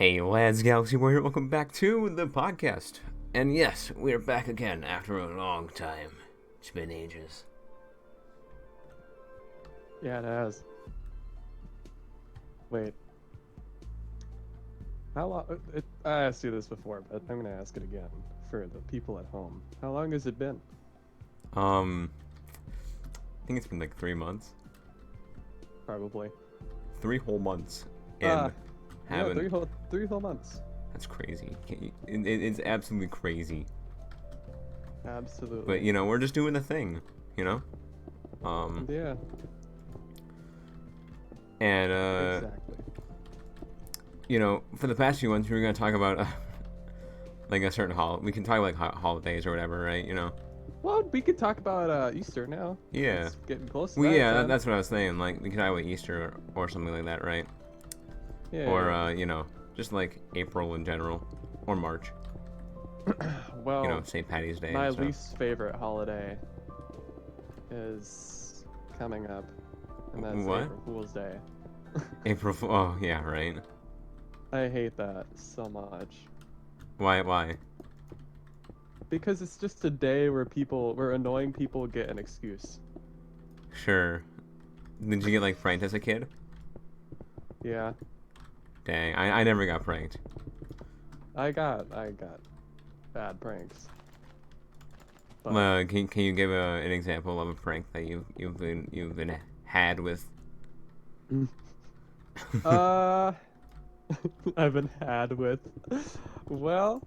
Hey lads, Galaxy Warrior, welcome back to the podcast. And yes, we're back again after a long time. It's been ages. Yeah, it has. Wait. How long? I asked you this before, but I'm gonna ask it again for the people at home. How long has it been? I think it's been like 3 months. Probably. 3 whole months. Ah, And yeah, haven't. three whole months. That's crazy. It's absolutely crazy. Absolutely. But, we're just doing the thing, you know? Yeah, And, exactly. for the past few months, we were going to talk about, like, a certain holiday. We can talk, like, holidays or whatever, right? Well, we could talk about Easter now. Yeah. It's getting close to Well, that yeah, time. that's what I was saying. Like, we could talk about Easter or something like that, right? Yeah. Or, just like April in general. Or March. Well, St. Patty's Day my and stuff. least favorite holiday is coming up, and that's What? April Fool's Day. Oh, yeah, right. I hate that so much. Why? Because it's just a day where annoying people get an excuse. Sure. Did you get, like, pranked as a kid? Yeah, Dang, I never got pranked. I got bad pranks. But Can you give an example of a prank that you've been had with? uh, I've been had with. Well,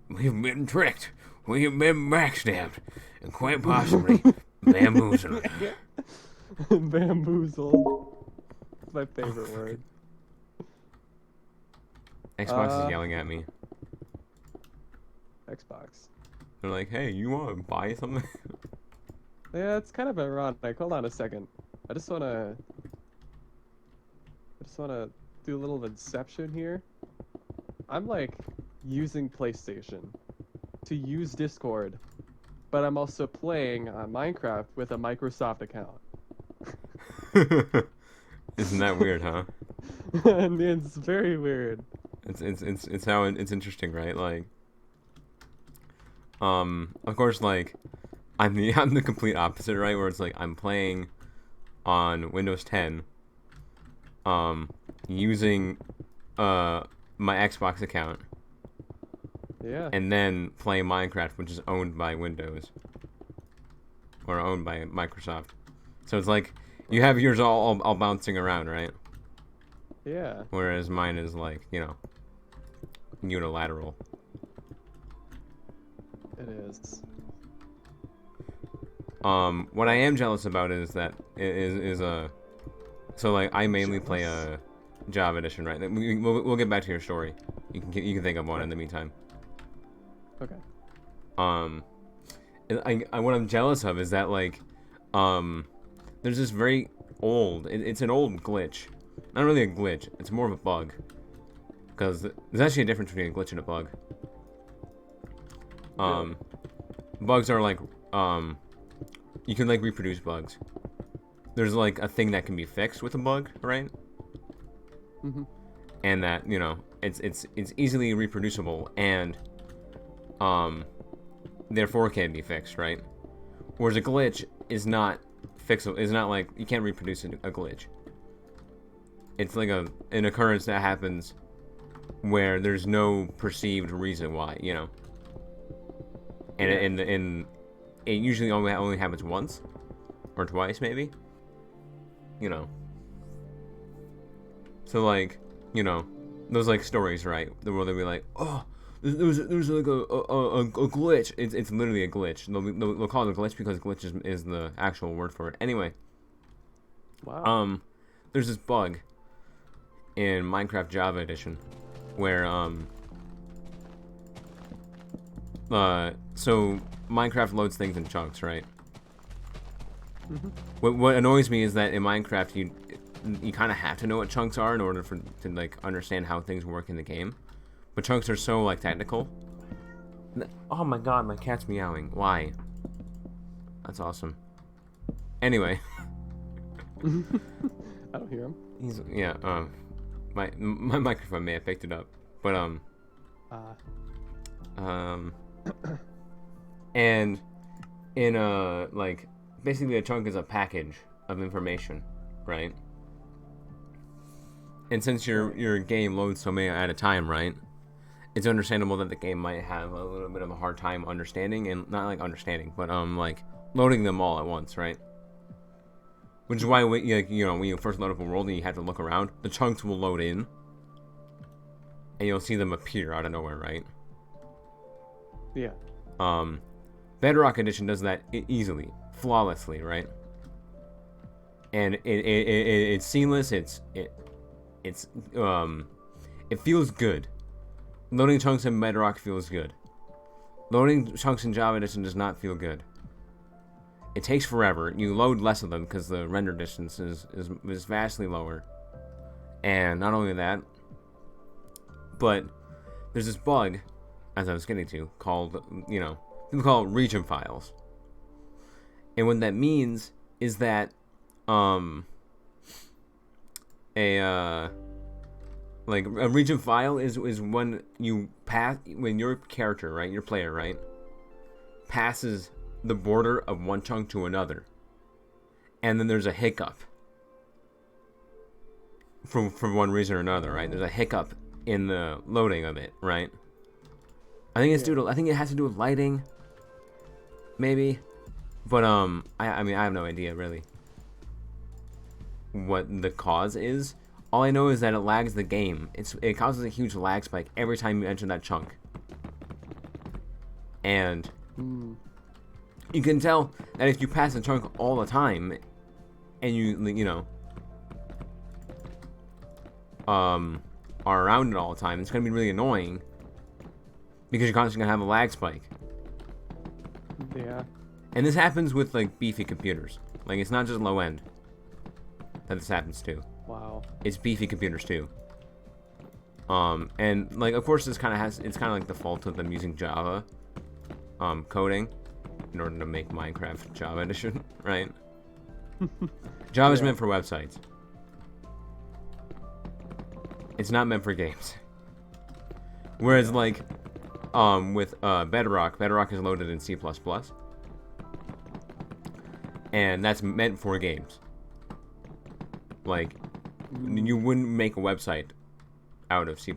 We've been tricked. We've been backstabbed, and quite possibly bamboozled. bamboozled. It's my favorite word. Xbox is yelling at me. Xbox. They're like, "Hey, you want to buy something?" Yeah, it's kind of ironic. Hold on a second. I just wanna do a little inception here. I'm like using PlayStation to use Discord, but I'm also playing Minecraft with a Microsoft account. Isn't that weird, huh? And it's very weird. It's interesting, right? Like, of course, like, I'm the complete opposite, right? Where it's like I'm playing on Windows 10, using my Xbox account, Yeah. and then playing Minecraft, which is owned by Windows or owned by Microsoft. So it's like you have yours all bouncing around, right? Yeah. Whereas mine is like, unilateral. It is. What I am jealous about is that so like I mainly play a Java edition, right? We'll get back to your story. You can think of one in the meantime. Okay. What I'm jealous of is that like, there's this very old. It's an old glitch. Not really a glitch. It's more of a bug. Because there's actually a difference between a glitch and a bug. Really? Bugs are like, you can like reproduce bugs. There's like a thing that can be fixed with a bug, right? Mhm. And that it's easily reproducible and therefore can be fixed, right? Whereas a glitch is not fixable. Is not like you can't reproduce a glitch. It's like an occurrence that happens where there's no perceived reason why, and Yeah. it usually only happens once or twice, maybe. So like, those like stories, right? The world they'll be like, oh, there's like a glitch. It's literally a glitch. They'll call it a glitch because glitch is the actual word for it. Anyway, Wow. there's this bug in Minecraft Java edition where so Minecraft loads things in chunks, right? Mhm. What annoys me is that in Minecraft you kind of have to know what chunks are in order to like understand how things work in the game. But chunks are so like technical. Oh my god, my cat's meowing. Why? That's awesome. Anyway, I don't hear him. he's yeah. My microphone may have picked it up, but Uh, um, and in like basically a chunk is a package of information, right? And since your game loads so many at a time, right? It's understandable that the game might have a little bit of a hard time understanding, and not like understanding, but like loading them all at once, right? Which is why when you first load up a world and you have to look around, the chunks will load in, and you'll see them appear out of nowhere, right? yeah. Bedrock Edition does that easily, flawlessly, right? And it's seamless. It feels good. Loading chunks in Bedrock feels good. Loading chunks in Java Edition does not feel good. It takes forever. You load less of them because the render distance is vastly lower. And not only that, but there's this bug, as I was getting to, called, people call it region files. And what that means is that a region file is when when your character, right, your player, right, passes the border of one chunk to another, and then there's a hiccup for one reason or another, right? There's a hiccup in the loading of it, right? I think I think it has to do with lighting, maybe, but I mean I have no idea really what the cause is. All I know is that it lags the game. It causes a huge lag spike every time you enter that chunk. And you can tell that if you pass the chunk all the time, and are around it all the time, it's gonna be really annoying because you're constantly gonna have a lag spike. Yeah. And this happens with like beefy computers. Like it's not just low end that this happens to. Wow. It's beefy computers too. And like of course it's kind of like the fault of them using Java coding in order to make Minecraft Java Edition, right? Java's meant for websites. It's not meant for games. Whereas like with Bedrock is loaded in C++, and that's meant for games. Like you wouldn't make a website out of C++.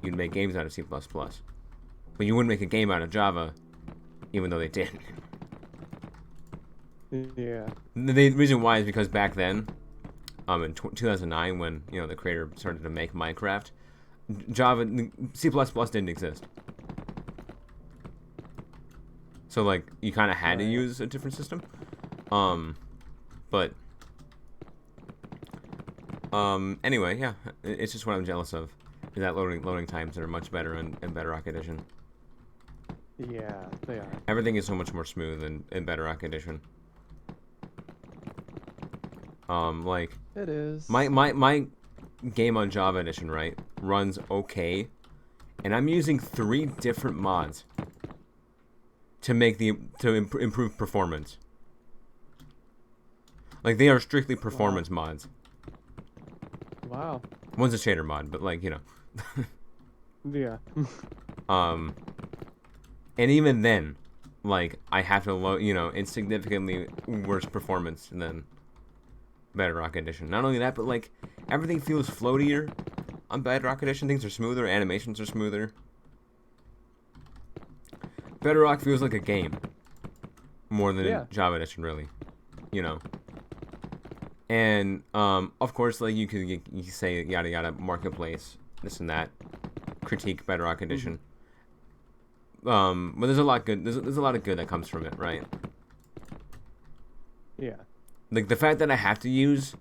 You'd make games out of C++. But you wouldn't make a game out of Java, even though they did. Yeah. The reason why is because back then, in 2009, when the creator started to make Minecraft, C++ didn't exist. So like you kind of had to use a different system. But anyway, yeah, it's just what I'm jealous of. Is that loading times that are much better in Bedrock Edition. Yeah, they are. Everything is so much more smooth in Bedrock Edition. Like It is. my game on Java Edition, right, runs okay, and I'm using 3 different mods to make improve performance. Like they are strictly performance mods. Wow. One's a shader mod, but like Yeah. And even then, like I have to load, it's significantly worse performance than Bedrock Edition. Not only that, but like everything feels floatier on Bedrock Edition. Things are smoother, animations are smoother. Bedrock feels like a game more than Java Edition, really. And of course, like you can say yada yada marketplace, this and that, critique Bedrock Edition. But there's a lot good. There's a lot of good that comes from it, right? Yeah. Like the fact that I have to use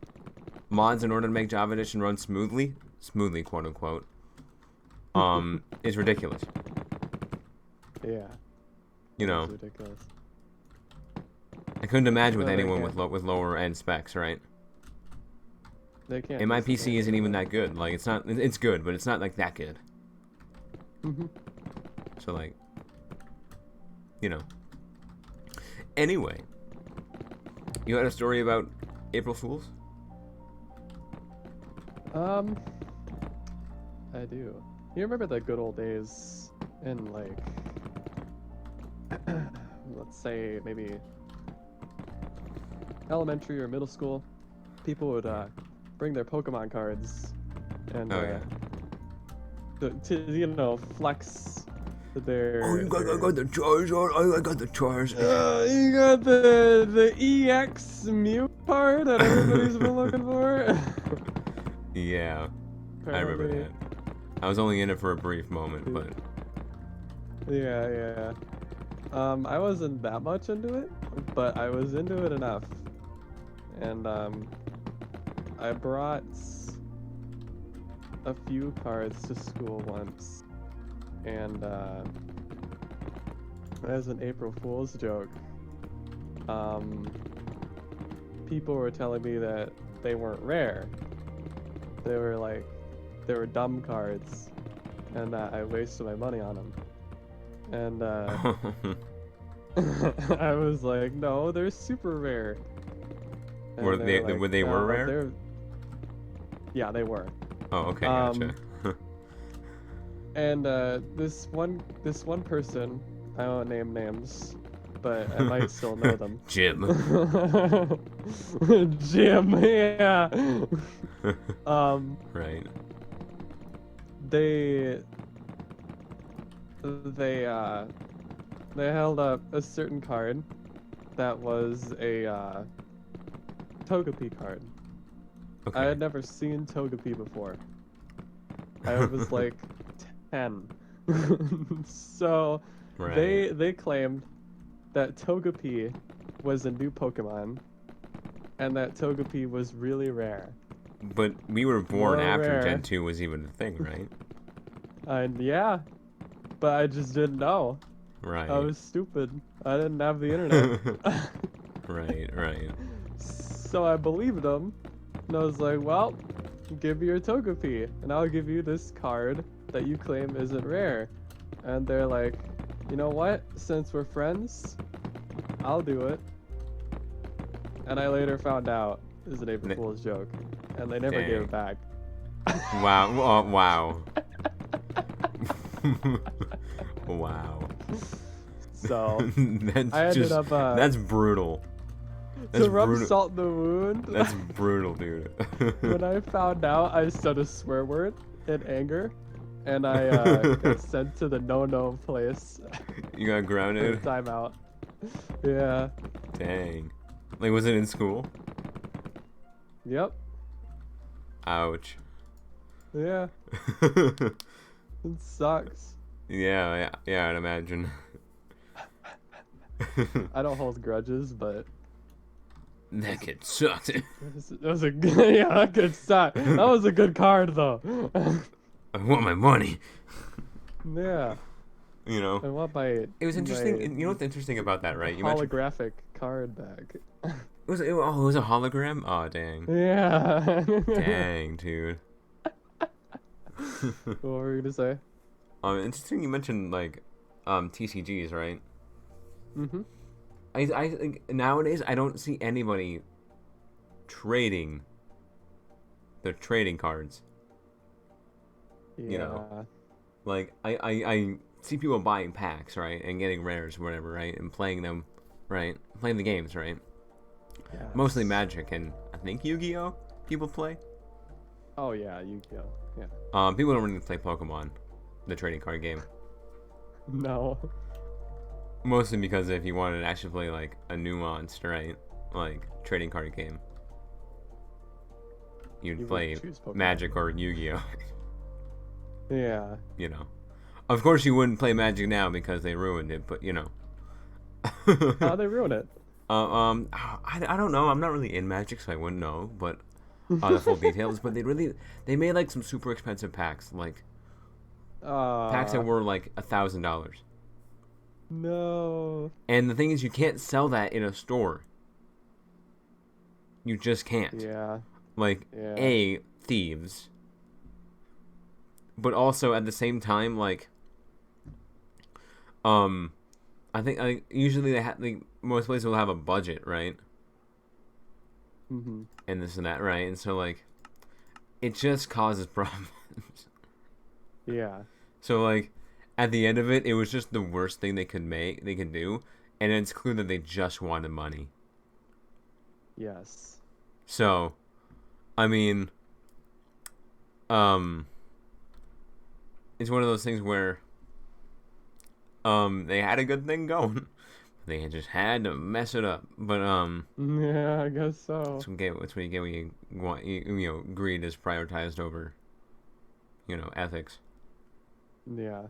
mods in order to make Java Edition run smoothly, quote unquote, is ridiculous. Yeah. It's ridiculous. I couldn't imagine with anyone with lower end specs, right? They can't. And my PC isn't even that good. Like it's not. It's good, but it's not like that good. So like, Anyway, you had a story about April Fools? Um, I do. You remember the good old days in like, let's say maybe elementary or middle school? People would bring their Pokemon cards and Oh yeah. to flex their. Oh, I got the Charizard. I got the Charizard. You got the EX Mew card that everybody's been looking for. Yeah, I remember Apparently. that. I was only in it for a brief moment, but Yeah. I wasn't that much into it, but I was into it enough. And I brought a few cards to school once, and as an April Fool's joke, people were telling me that they weren't rare. They were dumb cards, and that I wasted my money on them. And I was like, no, they're super rare. And were they they were like, were "No, rare? Yeah, they were. Oh, okay, gotcha. And this one person, I won't name names, but I might still know them. Jim. Jim, yeah. Right. They held up a certain card that was a Togepi card. Okay. I had never seen Togepi before. I was like 10. So Right. they claimed that Togepi was a new Pokemon and that Togepi was really rare. But we were born More after rare. Gen 2 was even a thing, right? And yeah, but I just didn't know. Right. I was stupid. I didn't have the internet. Right. So I believed them. And I was like, well, give me your Togepi, and I'll give you this card that you claim isn't rare. And they're like, you know what? Since we're friends, I'll do it. And I later found out it was an April Fool's joke. And they never gave it back. Wow. Wow. Wow. So That's I ended just up that's brutal. That's to rub brutal. salt in the wound. That's brutal, dude. When I found out, I said a swear word in anger, and I got sent to the no place. You got For grounded? timeout. Yeah. Dang. Like, was it in school? Yep. Ouch. Yeah. It sucks. Yeah, I'd imagine. I don't hold grudges, but That kid sucked. it was a good, yeah, that could suck. That was a good card though. I want my money. Yeah. You know? I want my. It was interesting. You know what's interesting about that, right? You mentioned holographic card back. it was a hologram. Oh, dang. Yeah. Dang, dude. What were you gonna say? Interesting. You mentioned like, TCGs, right? Mm-hmm. I think nowadays I don't see anybody trading their trading cards. Yeah. You know. Like I see people buying packs, right, and getting rares, or whatever, right, and playing them, right, playing the games, right. Yes. Mostly Magic and I think Yu-Gi-Oh. People play. Oh yeah, Yu-Gi-Oh. Yeah. People don't really play Pokemon, the trading card game. No. Mostly because if you wanted to actually play like a nuanced, right, like trading card game, you'd You would play choose Pokemon. Magic or Yu-Gi-Oh. Yeah. You know, of course you wouldn't play Magic now because they ruined it, but you know. How'd they ruin it? I don't know. I'm not really in Magic, so I wouldn't know, but the full details. But they made like some super expensive packs, like packs that were like $1,000. No. And the thing is, you can't sell that in a store. You just can't. Yeah. Like, Yeah. thieves. But also at the same time, like, I think usually they have like most places will have a budget, right? Mm-hmm. And this and that, right? And so like, it just causes problems. Yeah. So like, at the end of it, it was just the worst thing they could do, and it's clear that they just wanted money. Yes. So, I mean, um, it's one of those things where, they had a good thing going. They just had to mess it up. But Yeah, I guess so. that's what you get when you want greed is prioritized over ethics. Yeah.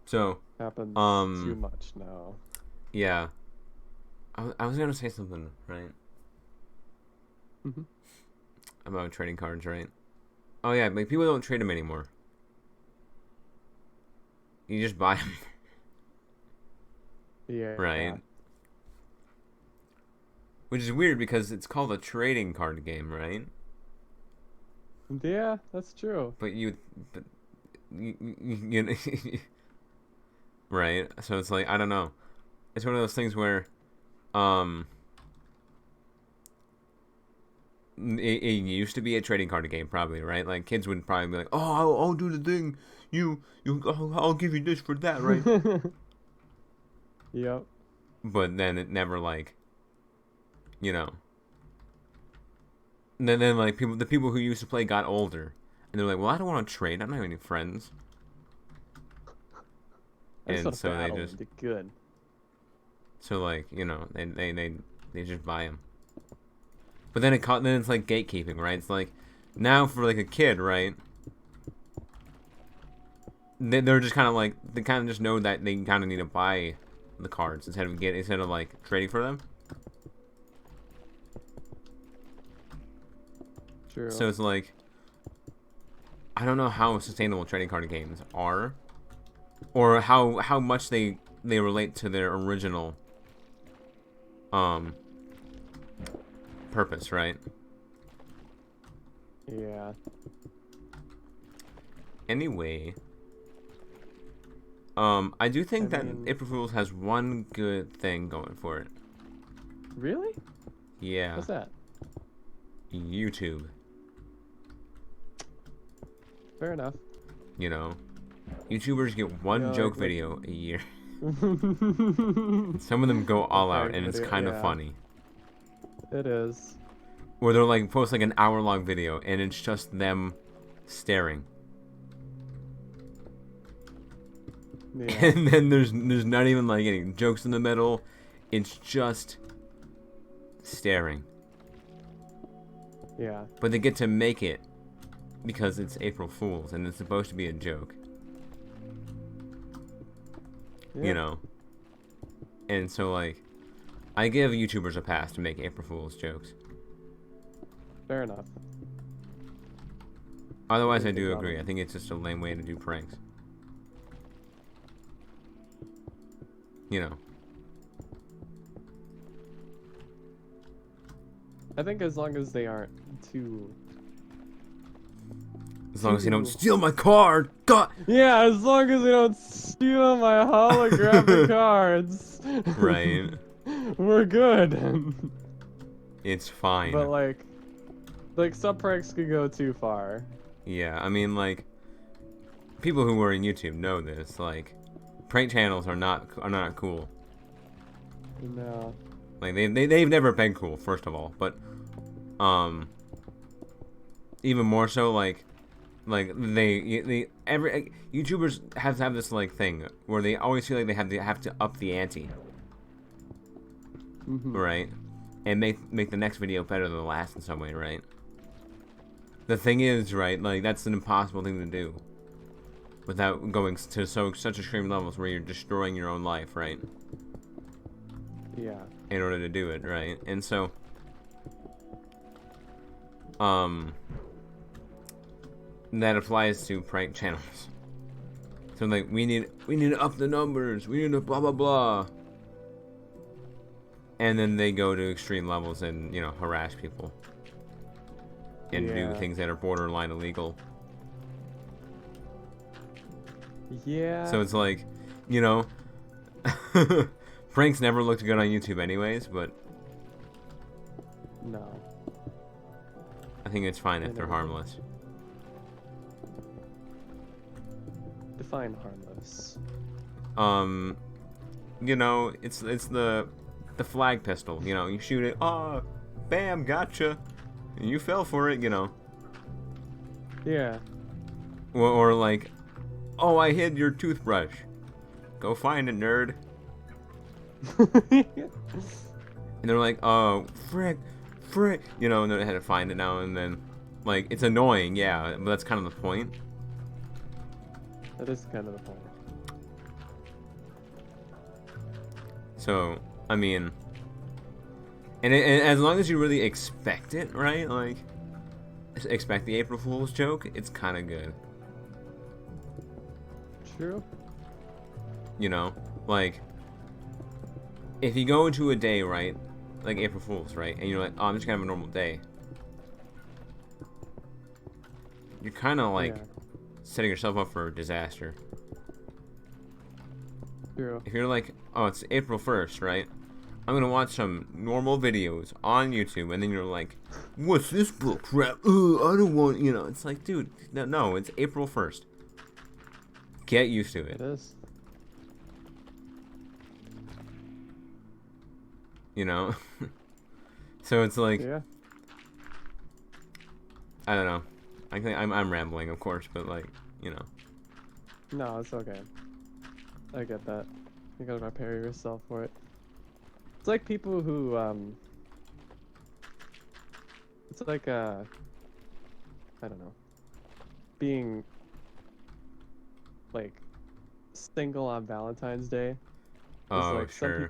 So Happens too um much now. yeah, I was gonna say something right Mhm. about trading cards, right? Oh yeah, like people don't trade them anymore. You just buy them, Yeah. right? Which is weird because it's called a trading card game, right? Yeah, that's true. But but you right? So it's like I don't know. It's one of those things where um it used to be a trading card game, probably, right? Like kids would probably be like, "Oh, I'll do the thing. I'll give you this for that, right?" Yep. But then it never like, you know. And then like the people who used to play got older, and they're like, "Well, I don't want to trade. I don't have any friends." I just And want to so they battle just and be good. like they just buy them. But then it's like gatekeeping, right? It's like now for like a kid, right? They're just kind of like they kind of just know that they kind of need to buy the cards instead of like trading for them. True. So it's like I don't know how sustainable trading card games are, or how much they relate to their original um purpose, right? Yeah. Anyway, I do I think that mean, April Fools has one good thing going for it. really? Yeah, What's that? YouTube. Fair enough. You know, YouTubers get one Yeah, joke like video a year. Some of them go a all out, prank and it's video. kind of Yeah, funny. it is. Where they're like post like an hour-long video, and it's just them staring, Yeah. and then there's not even like any jokes in the middle. It's just staring. Yeah. But they get to make it because it's April Fools, and it's supposed to be a joke. Yeah. You know, and so like, I give YouTubers a pass to make April Fools jokes. Fair enough. Otherwise, I Good do job. agree. I think it's just a lame way to do pranks. You know. I think as long as they aren't too. As long as you don't steal my card. God. Yeah, as long as they don't steal my holographic cards. Right. We're good. It's fine. But like some pranks could go too far. Yeah, I mean, like, people who are in YouTube know this. Like, prank channels are not cool. No. Like, they've never been cool, first of all. But, even more so, like they every YouTubers have to have this like thing where they always feel like they have to up the ante, right? And make the next video better than the last in some way, right? The thing is, right, like that's an impossible thing to do without going to such extreme levels where you're destroying your own life, right? Yeah. In order to do it, right? And so that applies to prank channels. So like we need to up the numbers, we need to blah blah blah. And then they go to extreme levels and, harass people. And do things that are borderline illegal. Yeah. So it's like, pranks never looked good on YouTube anyways, but No. I think it's fine if they're never did. harmless. Define harmless. You know, it's the flag pistol. You know, you shoot it. Oh, bam, gotcha. And you fell for it. You know. Yeah. Or like, oh, I hid your toothbrush. Go find it, nerd. And they're like, oh, frick. You know, and then they had to find it now and then. Like, it's annoying, yeah, but that's kind of the point. That is kind of the point. So, I mean, and as long as you really expect it, right? Like, expect the April Fool's joke, it's kind of good. True. You know, like, if you go into a day, right, like April Fool's, right, and you're like, oh, I'm just gonna have a normal day, you're kind of like setting yourself up for a disaster. True. If you're like, oh, it's April 1st, right, I'm gonna watch some normal videos on YouTube, and then you're like, what's this bull crap? I don't want, you know, it's like, dude, no, it's April 1st. Get used to it. It is. You know? So it's like, Yeah. I don't know. I think I'm rambling, of course, but like, you know. No, it's okay. I get that. You gotta prepare yourself for it. It's like people who, it's like, I don't know, being, like, single on Valentine's Day. It's Oh, like sure.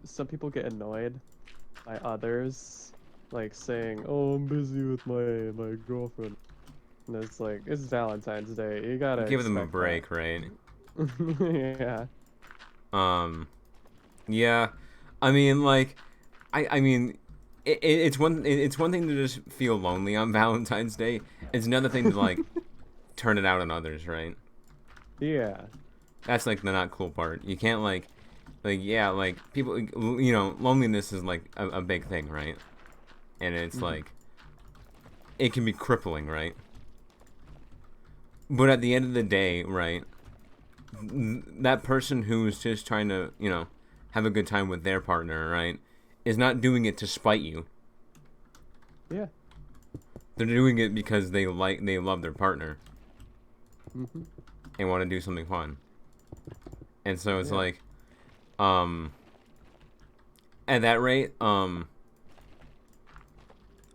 some people get annoyed by others, like saying, "Oh, I'm busy with my girlfriend," and it's like it's Valentine's Day. You gotta Give them a expect break, right? that. Yeah. Yeah. I mean, like, I mean, it's one thing to just feel lonely on Valentine's Day. It's another thing to like turn it out on others, right? Yeah. That's like the not cool part. You can't like yeah, like people, you know, loneliness is like a big thing, right? And it's like it can be crippling, right? But at the end of the day, right, that person who's just trying to, you know, have a good time with their partner, right, is not doing it to spite you. Yeah. They're doing it because they love their partner and want to do something fun. And so it's like, at that rate, a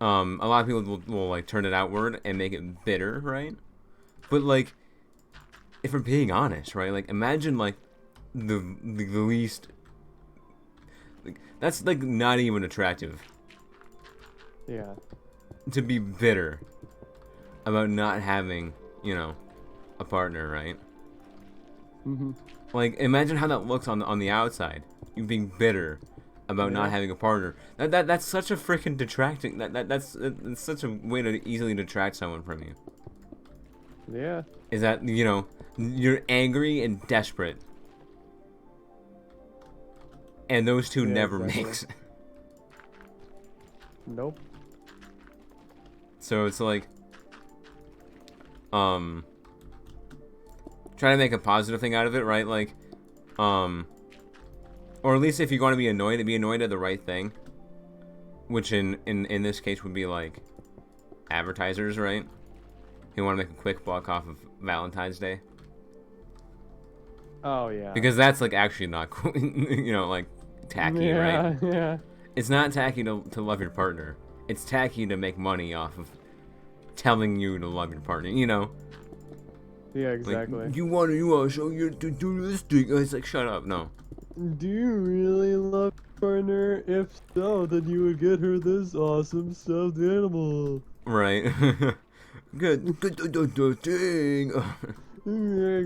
lot of people will like turn it outward and make it bitter, right? But like, if we're being honest, right? Like, imagine like the least. Like, that's like not even attractive. Yeah. To be bitter about not having, you know, a partner, right? Like, imagine how that looks on the outside. You being bitter about not having a partner. That's such a freaking detracting. That's such a way to easily detract someone from you. Yeah. Is that, you know, you're angry and desperate, and those two never exactly. mix. Nope. So it's like, try to make a positive thing out of it, right? Like, or at least if you're going to be annoyed at the right thing, which in this case would be like advertisers, right? Who want to make a quick buck off of Valentine's Day. Oh yeah. Because that's like actually not cool, you know, like tacky, right? Yeah. It's not tacky to love your partner. It's tacky to make money off of telling you to love your partner, you know? Yeah, exactly. Like, you want to show you to do this thing. It's like, shut up, no. Do you really love your partner? If so, then you would get her this awesome stuffed animal. Right. Good thing. Yeah,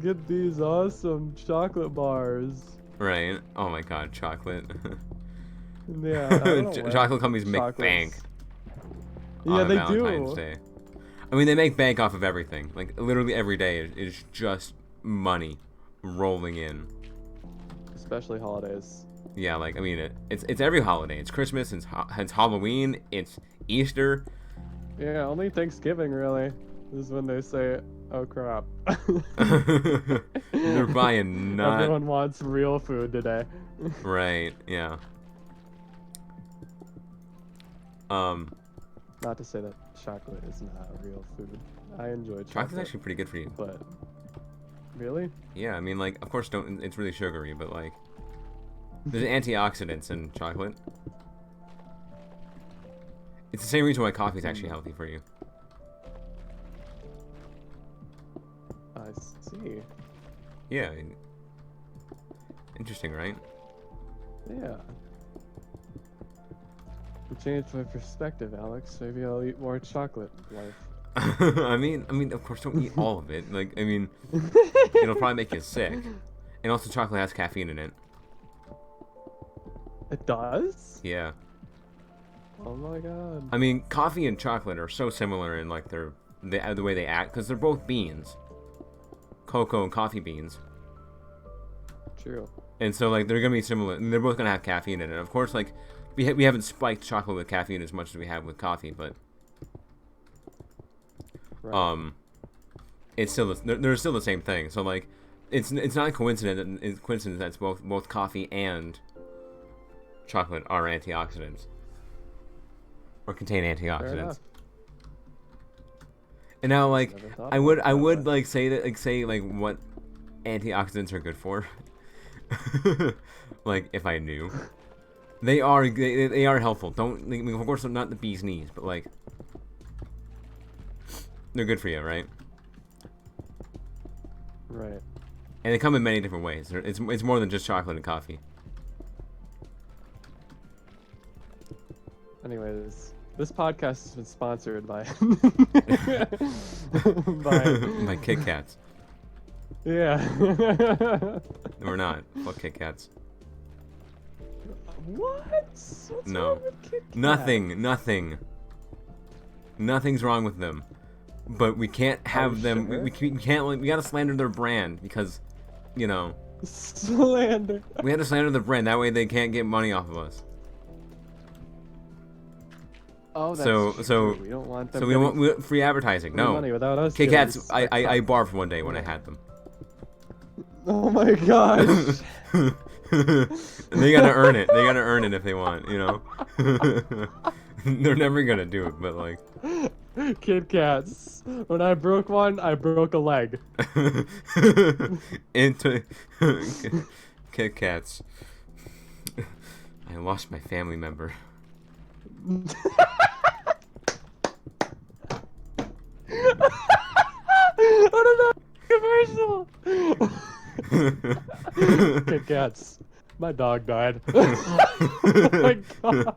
get these awesome chocolate bars. Right. Oh my god, chocolate. Yeah. I don't know Chocolate companies make chocolates. bank. Yeah, on they Valentine's do. Day. I mean, they make bank off of everything. Like, literally every day is just money rolling in. Especially holidays. Yeah, like, I mean, it's every holiday. It's Christmas, it's Halloween, it's Easter. Yeah, only Thanksgiving really is when they say, "Oh crap." They're buying not Everyone wants real food today. right. Yeah. Um, Not to say that chocolate is not real food. I enjoy chocolate's chocolate, actually pretty good for you. but really? Yeah, I mean, like, of course, don't. It's really sugary, but like, there's antioxidants in chocolate. It's the same reason why coffee is actually healthy for you. I see. Yeah. Interesting, right? Yeah. You changed my perspective, Alex. Maybe I'll eat more chocolate in life. I mean, of course, don't eat all of it. Like, I mean, it'll probably make you sick. And also, chocolate has caffeine in it. It does? Yeah. Oh my god. I mean, coffee and chocolate are so similar in like the way they act because they're both beans, cocoa and coffee beans, True. and so like they're gonna be similar. And they're both gonna have caffeine in it. Of course, like we haven't spiked chocolate with caffeine as much as we have with coffee, but Right. it's still they're still the same thing. So like it's not a coincidence. It's coincidence that both coffee and chocolate are antioxidants or contain Fair antioxidants. enough. And now, like, Never thought I about would, it I that would way. like say what antioxidants are good for. Like, if I knew, they are helpful. Don't, I mean, of course, not the bee's knees, but like, they're good for you, right? Right. And they come in many different ways. It's more than just chocolate and coffee. Anyways, this podcast has been sponsored by By Kit Kats. Yeah. We're not. Fuck Kit Kats. What? What's No. wrong with Kit Kat? Nothing's wrong with them. But we can't have them. sure? We can't. We gotta slander their brand because, you know, Slander. we had to slander the brand. That way they can't get money off of us. Oh, that's So true. We don't want them so we don't want free advertising. getting No. money without us. Kit getting Kats. I barfed one day when I had them. Oh my gosh. They gotta earn it. They gotta earn it if they want. You know. They're never gonna do it, but like. Kit Kats. When I broke one, I broke a leg. Into Kit Kats. I lost my family member. Oh no, commercial. Kit Kats. My dog died. Oh my god.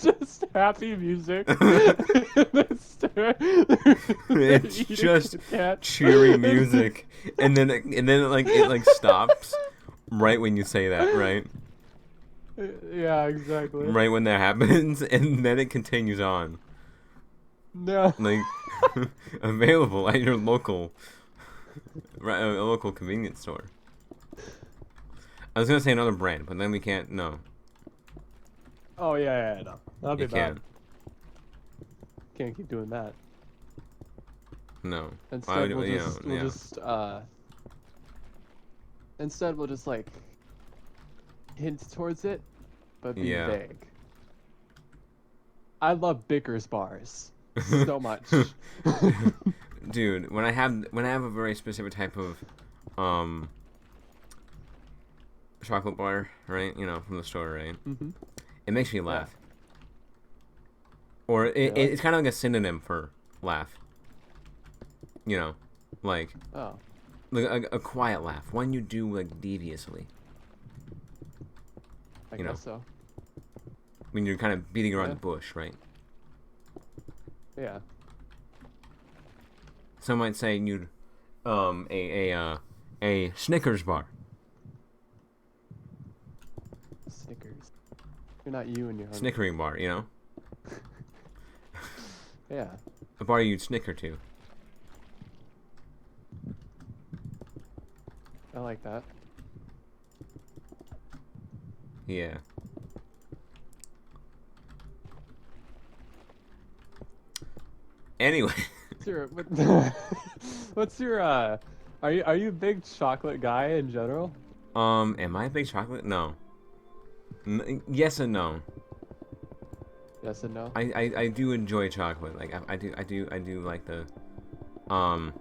Just happy music. It's just cheery music, and then it stops right when you say that, right? Yeah, exactly. Right when that happens, and then it continues on. No. Like available at your local, right, a local convenience store. I was gonna say another brand, but then we can't. No, Oh yeah, no. That'll be you bad. can't. Can't keep doing that. No. Instead, instead we'll just like hint towards it, but be Yeah. vague. I love Bickers bars so much. Dude, when I have a very specific type of chocolate bar, right? You know, from the store, right? Mm-hmm. It makes me laugh. Or it's kind of like a synonym for laugh. You know, like Oh, a quiet laugh, one you do like deviously. I You know. guess so. When you're kind of beating around Yeah. the bush, right? Yeah. Some might say you'd a Snickers bar. Snickers. You're not you and your hungry. Snickering bar, you know? Yeah. A bar you'd snicker to. I like that. Yeah. Anyway, What's your what's your are you a big chocolate guy in general? am I a big chocolate? No. Yes and no. Yes and no. I do enjoy chocolate. Like I do like the um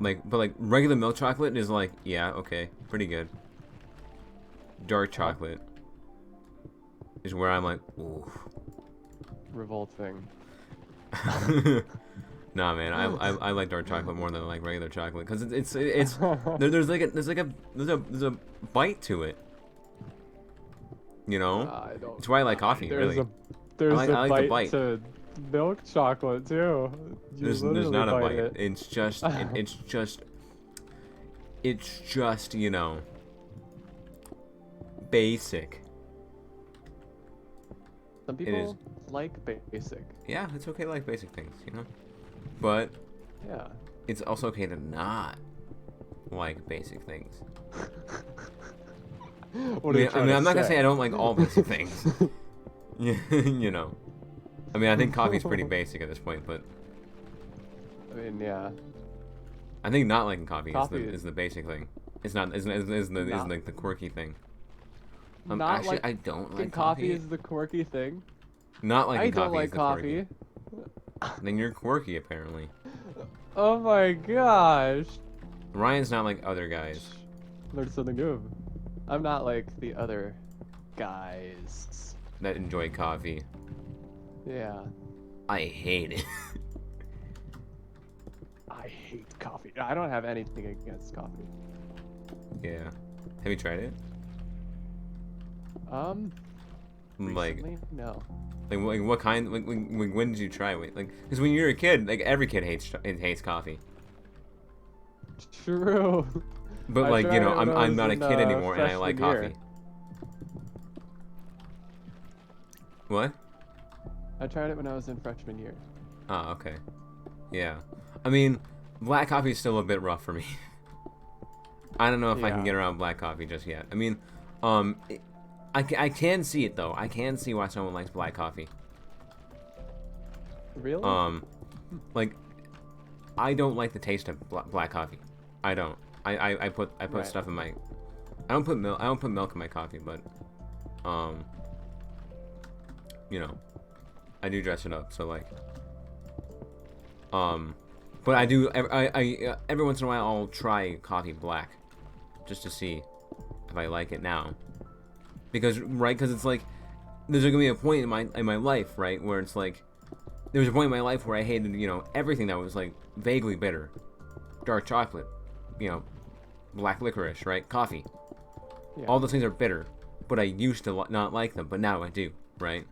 but like regular milk chocolate is like yeah, okay, pretty good. Dark Uh, chocolate is where I'm like, ooh. Revolting. Nah, man, I like dark chocolate more than I like regular chocolate because it's there's like a there's a bite to it, you know. I don't. It's why I like coffee, There's really. a there's a I like the bite bite. to milk chocolate too. You There's literally not a bite bite. it. It's just you know basic. Some It is. people like basic. Yeah, it's okay to like basic things, you know. But Yeah. it's also okay to not like basic things. What are you I trying mean, to I'm not gonna say I say? don't like all basic things. You know. I mean, I think coffee's pretty basic at this point, but I mean, yeah. I think not liking coffee Coffee is the basic thing. It's not is not like the quirky thing. not Actually, like I don't like coffee coffee. is the quirky thing. Not I liking don't coffee is like the quirky. coffee. Then you're quirky apparently. Oh my gosh. Ryan's not like other guys. Learned something new. I'm not like the other guys. That enjoy coffee. Yeah. I hate it. I hate coffee. I don't have anything against coffee. Yeah. Have you tried it? Like, Recently? No. like what kind? Like, when did you try it? Like, because when you're a kid, like every kid hates coffee. True. But I like, you tried know, it when I I'm was not a in, kid anymore, and I like freshman year. coffee. What? I tried it when I was in freshman year. Oh, okay. Yeah. I mean, black coffee is still a bit rough for me. I don't know if I can Yeah. get around black coffee just yet. I mean, I can see it though. I can see why someone likes black coffee. Really? Like, I don't like the taste of black coffee. I don't. I put Right. stuff in my. I don't put milk. I don't put milk in my coffee, but, you know, I do dress it up. So like, but I do. Every once in a while I'll try coffee black, just to see if I like it now. Because it's like there's gonna be a point in my life, right, where it's like there was a point in my life where I hated, you know, everything that was like vaguely bitter, dark chocolate, you know, black licorice, right, coffee. Yeah. All those things are bitter, but I used to not like them, but now I do, right?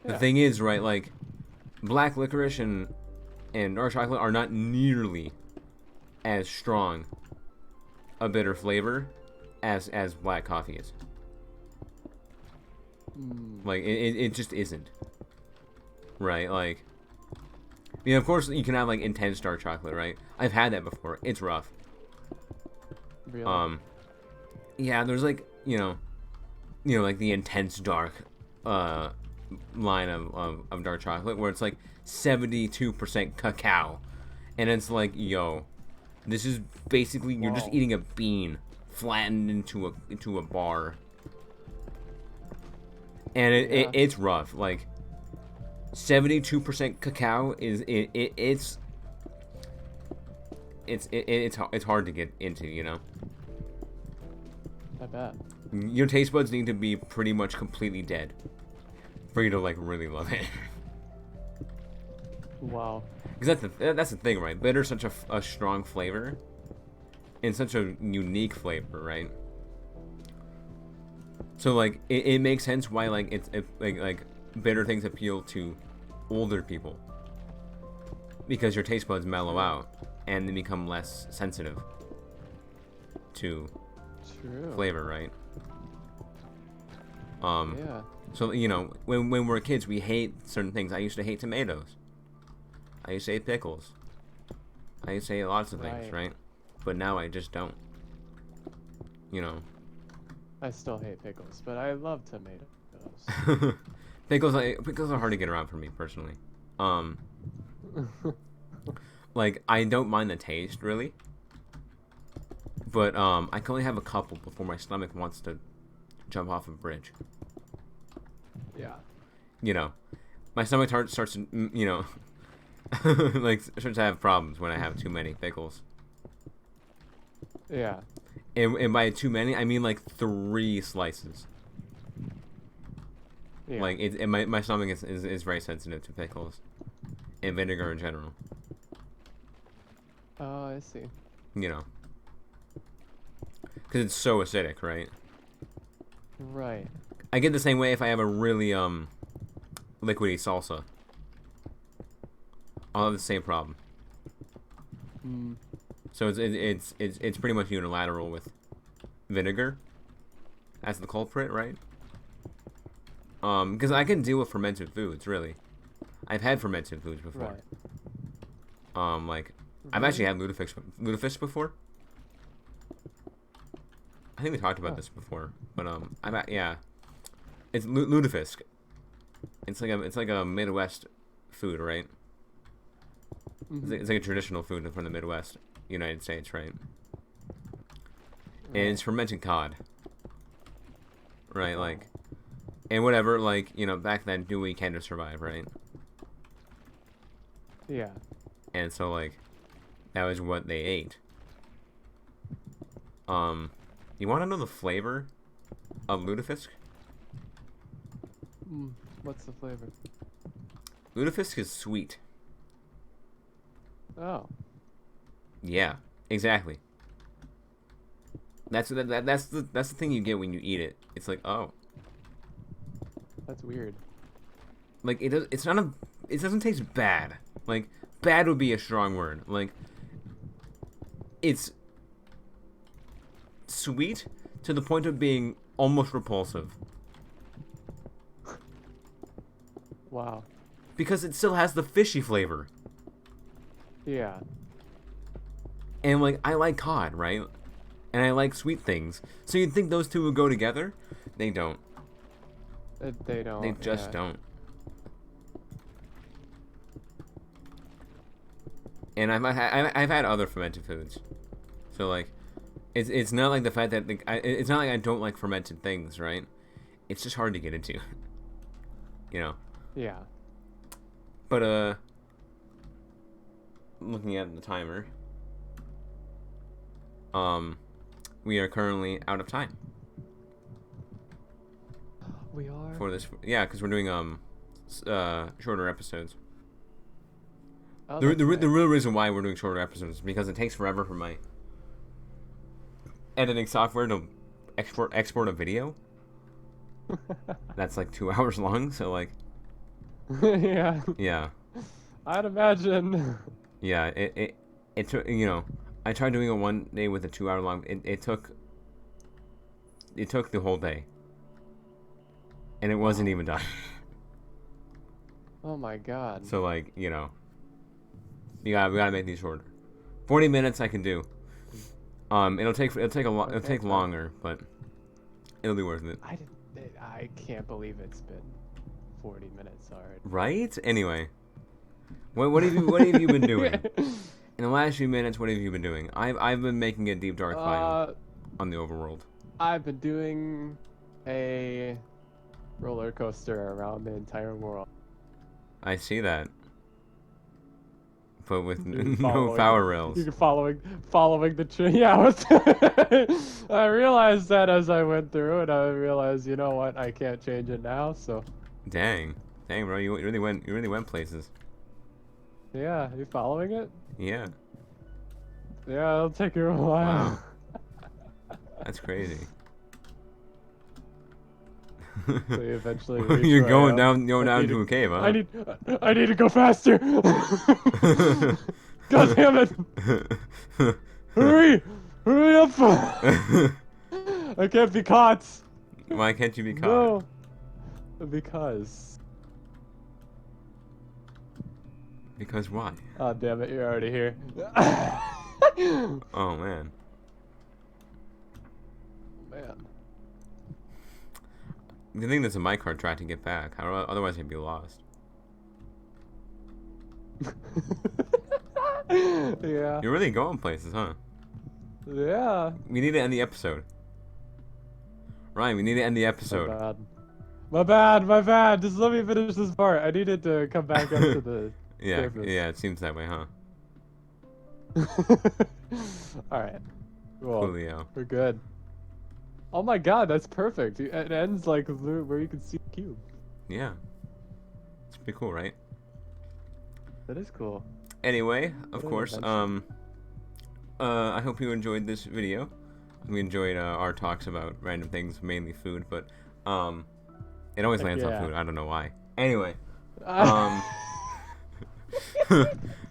The Yeah. thing is, right, like black licorice and dark chocolate are not nearly as strong a bitter flavor as black coffee is. Like it just isn't. Right? Like, I mean, of course you can have like intense dark chocolate, right? I've had that before. It's rough. Really? Yeah, there's like, you know, like the intense dark line of dark chocolate where it's like 72% cacao. And it's like, yo, this is basically you're just Wow. eating a bean flattened into a bar. And Yeah. it's rough. Like 72% cacao is it's hard to get into, you know. I bet. Your taste buds need to be pretty much completely dead for you to like really love it. Wow. Because that's the thing, right? Bitter's such a strong flavor, and such a unique flavor, right? So like it makes sense why like like bitter things appeal to older people, because your taste buds mellow out and they become less sensitive to True. flavor, right? Yeah. So you know, when we're kids, we hate certain things. I used to hate tomatoes. I used to hate pickles. I used to hate lots of things, Right. right? But now I just don't. You know. I still hate pickles, but I love tomatoes. pickles are hard to get around for me personally. Like, I don't mind the taste, really. But, I can only have a couple before my stomach wants to jump off a bridge. Yeah. You know, my stomach starts to, you know, like, starts to have problems when I have too many pickles. Yeah. And by too many, I mean, like, 3 slices. Yeah. Like, my stomach is very sensitive to pickles. And vinegar in general. Oh, I see. You know. Because it's so acidic, right? Right. I get the same way if I have a really, liquidy salsa. I'll have the same problem. Mm. So it's pretty much unilateral with vinegar as the culprit, right? Because I can deal with fermented foods, really. I've had fermented foods before. Right. Like, I've actually had lutefisk before. I think we talked about this before, but yeah, it's lutefisk. It's like a Midwest food, right? Mm-hmm. It's like a traditional food from the Midwest, United States, right? And Right. it's fermented cod, right? Like, and whatever, like, you know, back then, do we kind of survive, right? Yeah. And so, like, that was what they ate. You want to know the flavor of lutefisk? What's the flavor? Lutefisk is sweet. Oh. Yeah, exactly. That's the thing you get when you eat it. It's like, oh, That's weird. like it doesn't taste bad. Like, bad would be a strong word. Like, it's sweet to the point of being almost repulsive. Wow. Because it still has the fishy flavor. Yeah. And, like, I like cod, right? And I like sweet things. So you'd think those two would go together? They don't. They don't. They just yeah. don't. And I've had other fermented foods. So, like, it's not like the fact that, like, it's not like I don't like fermented things, right? It's just hard to get into. You know? Yeah. But, looking at the timer, we are currently out of time We are. for this. Yeah, because we're doing, shorter episodes. Oh, The that's real right. reason why we're doing shorter episodes is because it takes forever for my editing software to export a video. That's like 2 hours long, so, like, Yeah. yeah. I'd imagine. Yeah, it took, you know, I tried doing it one day with a 2 hour long. It took the whole day, and it wasn't even done. Oh my god. So, like, you know, we gotta make these shorter. 40 minutes I can do. It'll take Okay, fine. longer, but it'll be worth it. I can't believe it's been 40 minutes already. Right? Anyway, what have you been doing in the last few minutes? What have you been doing? I've been making a deep dark biome on the overworld. I've been doing a roller coaster around the entire world. I see that, but with You're no power rails. You're following the tree. Yeah, I realized that as I went through it. I realized, you know what? I can't change it now. So Dang, bro, you really went places. yeah, you following it? Yeah, Yeah, it'll take you a while. wow, that's crazy. So you eventually reach You're where going I am. down to a cave, huh? I need to go faster. God damn it! Hurry! Hurry up! I can't be caught. Why can't you be caught? No, because. Because why? Oh damn it! You're already here. Oh man. Man. The thing that's a minecart track to get back. Otherwise, I'd be lost. Yeah. You're really going places, huh? Yeah. We need to end the episode. Ryan, we need to end the My episode. bad. My bad. My bad. Just let me finish this part. I needed to come back up to the Yeah, surface. yeah, it seems that way, huh? All right. Cool. Coolio. We're good. Oh my god, that's perfect. It ends like where you can see the cube. Yeah. It's pretty cool, right? That is cool. Anyway, of What an course, adventure. I hope you enjoyed this video. We enjoyed our talks about random things, mainly food, but it always Heck lands yeah. on food. I don't know why. Anyway,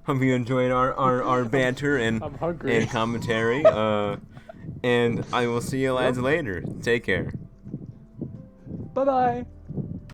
hope you enjoyed our banter I'm and hungry. commentary. And I will see you lads later. Take care. Bye bye.